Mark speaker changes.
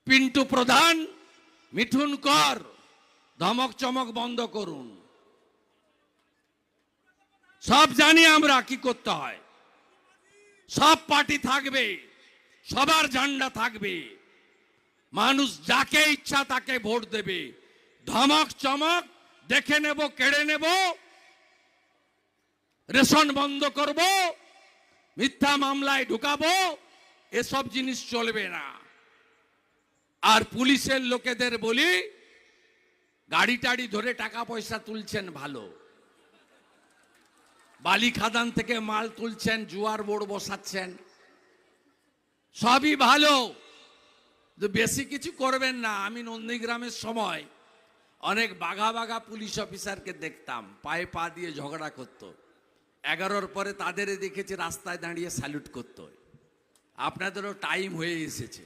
Speaker 1: পিন্টু প্রধান, মিঠুন কর, ধমক চমক বন্ধ করুন। সব জানি আমরা কি করতে হয়। সব পার্টি থাকবে, সবার ঝান্ডা থাকবে, মানুষ যাকে ইচ্ছা তাকে ভোট দেবে। ধমক চমক দেখে নেব, কেড়ে নেব, রেশন বন্ধ করব, মিথ্যা মামলায় ঢুকাবো, এসব জিনিস চলবে না। আর পুলিশের লোকেদের বলি, গাড়ি টাড়ি ধরে টাকা পয়সা তুলছেন ভালো, বালি খাদান থেকে মাল তুলছেন, জুয়ার বোর্ড বসাচ্ছেন, সবই ভালো, বেশি কিছু করবেন না। আমি নন্দীগ্রামের সময় অনেক বাঘা বাঘা পুলিশ অফিসারকে দেখতাম, পায়ে পা দিয়ে ঝগড়া করত। 11-র পরে তাদের দেখেছি রাস্তায় দাঁড়িয়ে স্যালুট করত। আপনাদেরও টাইম হয়ে এসেছে।